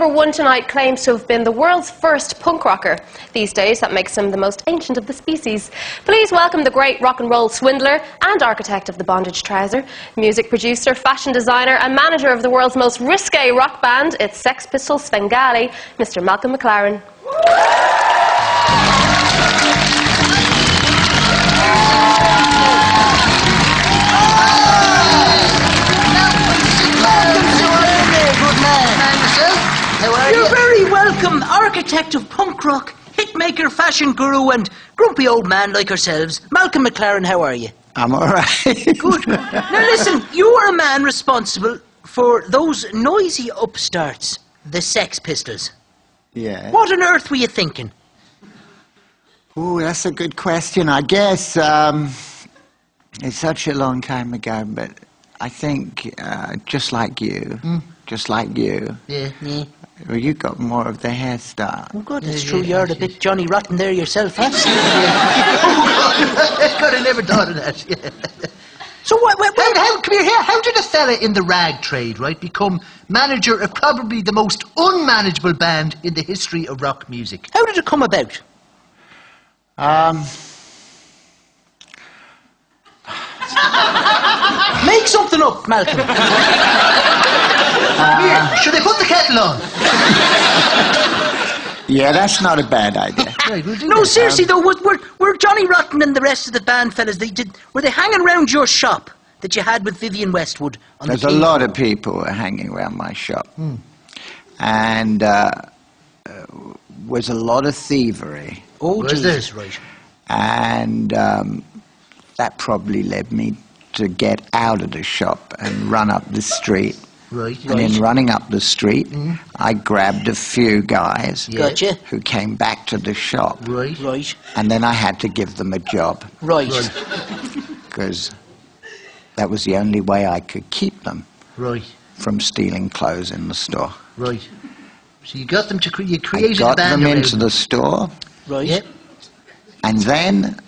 #1 tonight claims to have been the world's first punk rocker. These days, that makes him the most ancient of the species. Please welcome the great rock and roll swindler and architect of the bondage trouser, music producer, fashion designer and manager of the world's most risque rock band, its Sex Pistols Svengali, Mr. Malcolm McLaren. You're very welcome, architect of punk rock, hitmaker, fashion guru and grumpy old man like ourselves. Malcolm McLaren, how are you? I'm all right. Good. Now listen, you are a man responsible for those noisy upstarts, the Sex Pistols. Yeah. What on earth were you thinking? Oh, that's a good question. I guess it's such a long time ago, but I think just like you. Yeah. Well, you got more of the hairstyle. Oh God, that's true. You're a bit Johnny Rotten there yourself, huh? God, I never thought of that. Yeah. So come here, how did a fella in the rag trade, right, become manager of probably the most unmanageable band in the history of rock music? How did it come about? Make something up, Malcolm. Here, should I put the kettle on? Yeah, that's not a bad idea. Right, we'll do No, that. seriously though, were Johnny Rotten and the rest of the band fellas, were they hanging around your shop that you had with Vivienne Westwood on There's the a quay? lot of people hanging around my shop. And was a lot of thievery. Oh, Where's Jesus. this, right? And that probably led me to get out of the shop and run up the street. Right. And in running up the street, I grabbed a few guys Gotcha. who came back to the shop. Right. Right. And then I had to give them a job Right. because that was the only way I could keep them Right. from stealing clothes in the store. Right. So you got them to you I created got a band them around into the store, Right. Yeah. and then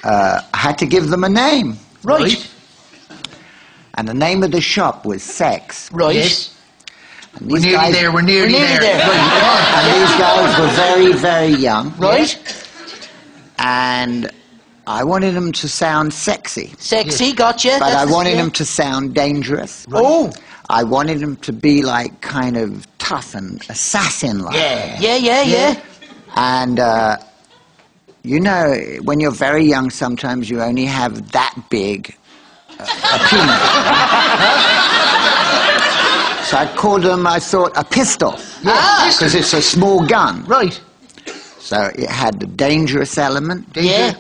I had to give them a name. Right. And the name of the shop was Sex. Right. Yes. And We're these nearly guys, there. We're nearly there. Right. And these guys were very, very young. Right. And I wanted them to sound sexy. Sexy, gotcha. But That's I the- wanted yeah. them to sound dangerous. Oh. I wanted them to be like kind of tough and assassin-like. Yeah. And, you know, when you're very young, sometimes you only have that big a penis. So I called them, I thought, a pistol. Because it's a small gun. Right. So it had the dangerous element. Yeah.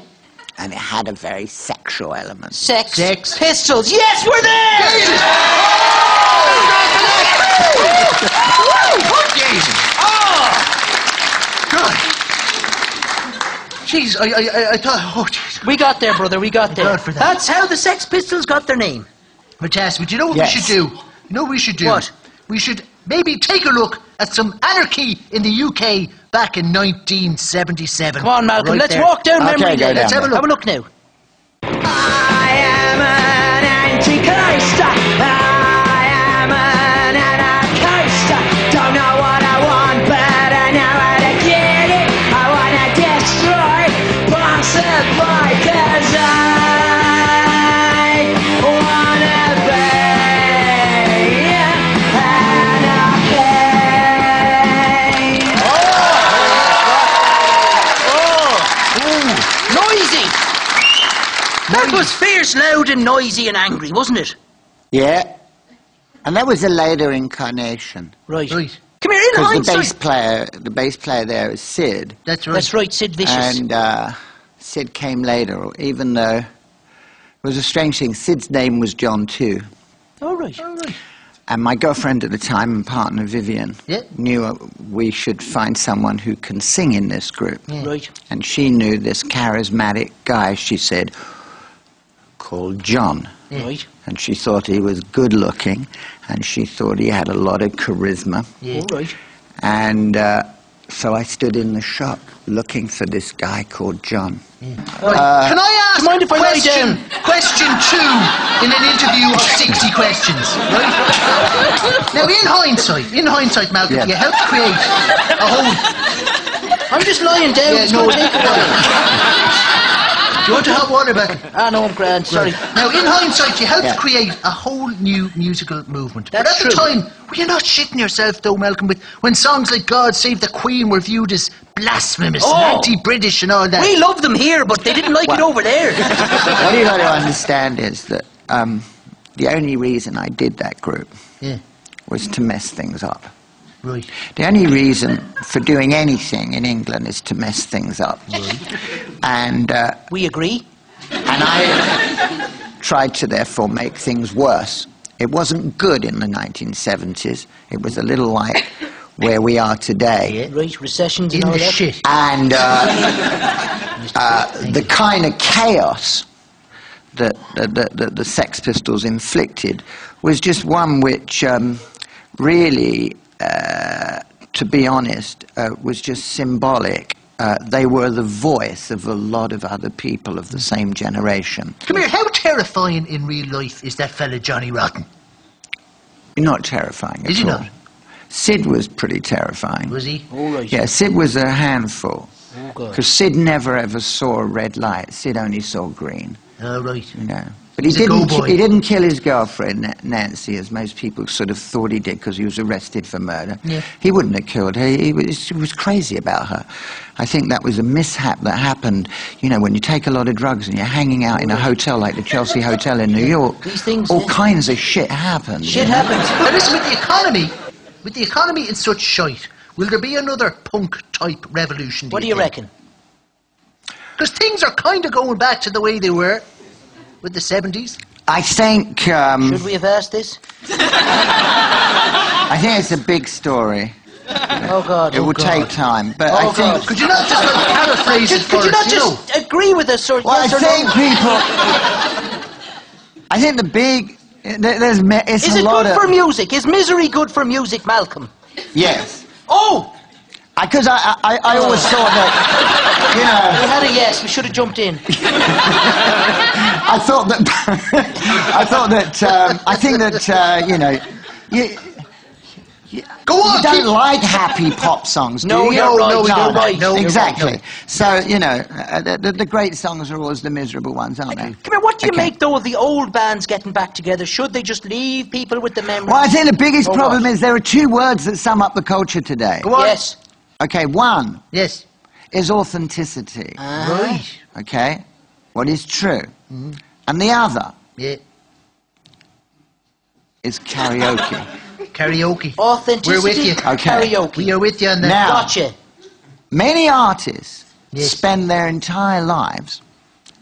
And it had a very sexual element. Sex. Sex. Pistols. Yes, we're there! Jeez, I thought, oh, jeez. We got there, brother, we got there. God for that. That's how the Sex Pistols got their name. Fantastic. But you know what Yes. we should do? You know what we should do? What? We should maybe take a look at some anarchy in the UK back in 1977. Come on, Malcolm, Right let's there. walk down memory go lane. down Let's have a there. look. Have a look now. I am an anti-Christ. I am an anarchist. Don't know what I want, but I know how to get it. I want to destroy possibly, 'cause I want to be anarchy. Noisy. That was fierce, loud and noisy and angry, wasn't it? Yeah. And that was a later incarnation. Right. Right. Come here, in Because hindsight. the bass player there is Sid. That's right. That's right, Sid Vicious. And Sid came later, even though it was a strange thing. Sid's name was John too. All right. And my girlfriend at the time and partner, Vivienne, Yeah. knew we should find someone who can sing in this group. Right. And she knew this charismatic guy, she said, called John. Right. And she thought he was good looking, and she thought he had a lot of charisma. Yeah. All right. And So I stood in the shop looking for this guy called John. Right. Can I ask do you mind if I lie down? question 2 in an interview of 60 questions, right? Now, in hindsight, Malcolm, Yeah. you helped create a whole... I'm just lying down. Yeah, It's no, gonna take a while. You want to hot water back? Ah, no, I'm grand. Sorry. Now, in hindsight, you helped Yeah. create a whole new musical movement. That's but at the true. time, were you not shitting yourself, though, Malcolm, when songs like God Save the Queen were viewed as blasphemous and Oh. anti-British and all that? We love them here, but they didn't like it over there. What you got to understand is that the only reason I did that group Yeah, was to mess things up. right. The only reason for doing anything in England is to mess things up. And We agree. I tried to therefore make things worse. It wasn't good in the 1970s. It was a little like where we are today. Right, recessions and In all the that. shit. And the kind of chaos that the Sex Pistols inflicted was just one which really, to be honest, was just symbolic. They were the voice of a lot of other people of the same generation. Come here, how terrifying in real life is that fella Johnny Rotten? Not terrifying at Is he all. not? Sid was pretty terrifying. Was he? All right. Yeah, Sid was a handful. Oh, God. Because Sid never ever saw a red light. Sid only saw green. Oh, right. You know. But he He's a didn't. go-boy. He didn't kill his girlfriend Nancy, as most people sort of thought he did, because he was arrested for murder. Yeah. He wouldn't have killed her. He was crazy about her. I think that was a mishap that happened. You know, when you take a lot of drugs and you're hanging out in a hotel like the Chelsea Hotel in New York, These things, all yeah. kinds of shit happens. Shit happens. Now listen, with the economy in such shite, will there be another punk-type revolution? What do you reckon? Because things are kind of going back to the way they were with the 70s. I think. Should we have asked this? I think it's a big story. Oh, God. It will take time, but I think. Could you not just paraphrase it for Could you not us, just agree with us, or Well, yes I or think no? people. I think the big. It's Is a it lot good of. for music? Is misery good for music, Malcolm? Yes. Oh! Because I always thought that, We you know, had a yes. We should have jumped in. I thought that, I think that, you know, Go on, you don't keep- like happy pop songs, do No, you? you're right, you're right. No, exactly. no. So, you know, the great songs are always the miserable ones, aren't they? Come here, what do you Okay. make, though, of the old bands getting back together? Should they just leave people with the memories? Well, I think the biggest Or problem what? is there are two words that sum up the culture today. Go on. Yes. Okay, one Yes. is authenticity. Right. Okay, what is true, and the other Yeah. is karaoke. Karaoke. Authenticity, We're with you. Okay. karaoke. We are with you on that. Now- Gotcha. Many artists Yes. spend their entire lives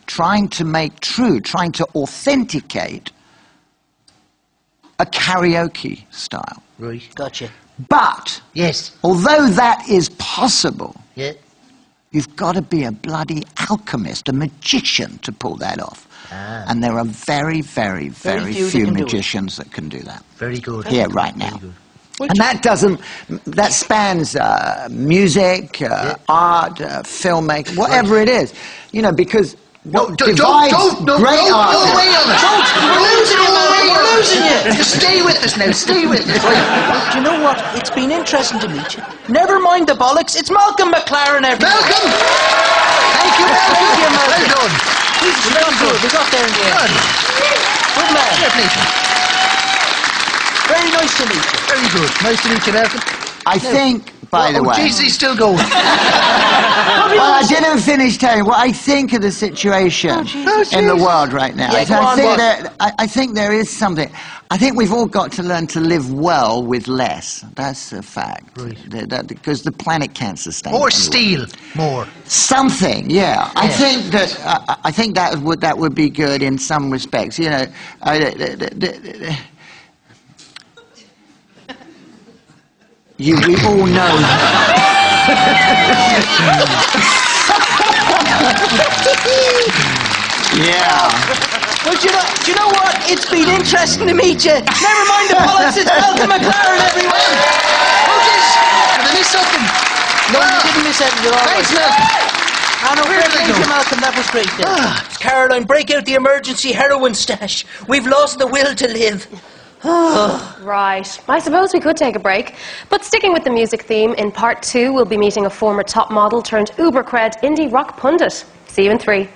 trying to make true, trying to authenticate a karaoke style. Right. Gotcha. But Yes. although that is possible, Yeah. you've got to be a bloody alchemist, a magician to pull that off. Ah. And there are very, very, very few that few can do it. magicians that can do that. Very good. Here, right now. Which- And that spans music, art, filmmaking, whatever it is. You know, because what divides great don't go artists... away on us. We're losing you, man. We're losing you. Just stay with us now. Stay with us. Right. Do you know what? It's been interesting to meet you. Never mind the bollocks. It's Malcolm McLaren, everyone. Malcolm! Thank you, Malcolm. Thank you, Malcolm. Well done. We got good. We got there in the end. Good. Good man. Fair play to you. Very nice to meet you. Very good. Nice to meet you, Malcolm. I think, by the way... Jesus, he's still going. Well, I didn't finish telling you what I think of the situation in the world right now. Yeah, go on, boss. I think there is something. I think we've all got to learn to live well with less. That's a fact. Right. Because the planet can't sustain Or it anyway. steal more. Something, yeah. I Yeah. think that I think that would be good in some respects. You know, we all know. Yeah. Well, do you know what? It's been interesting to meet you. Never mind the bollocks. It's Malcolm McLaren, everyone. Did I miss something? No, you didn't miss anything. You're all Thanks, right. Malcolm. Thank you, Malcolm. That was great. It's Caroline, break out the emergency heroin stash. We've lost the will to live. Right. I suppose we could take a break. But sticking with the music theme, in part 2 we'll be meeting a former top model turned uber cred indie rock pundit. See you in 3.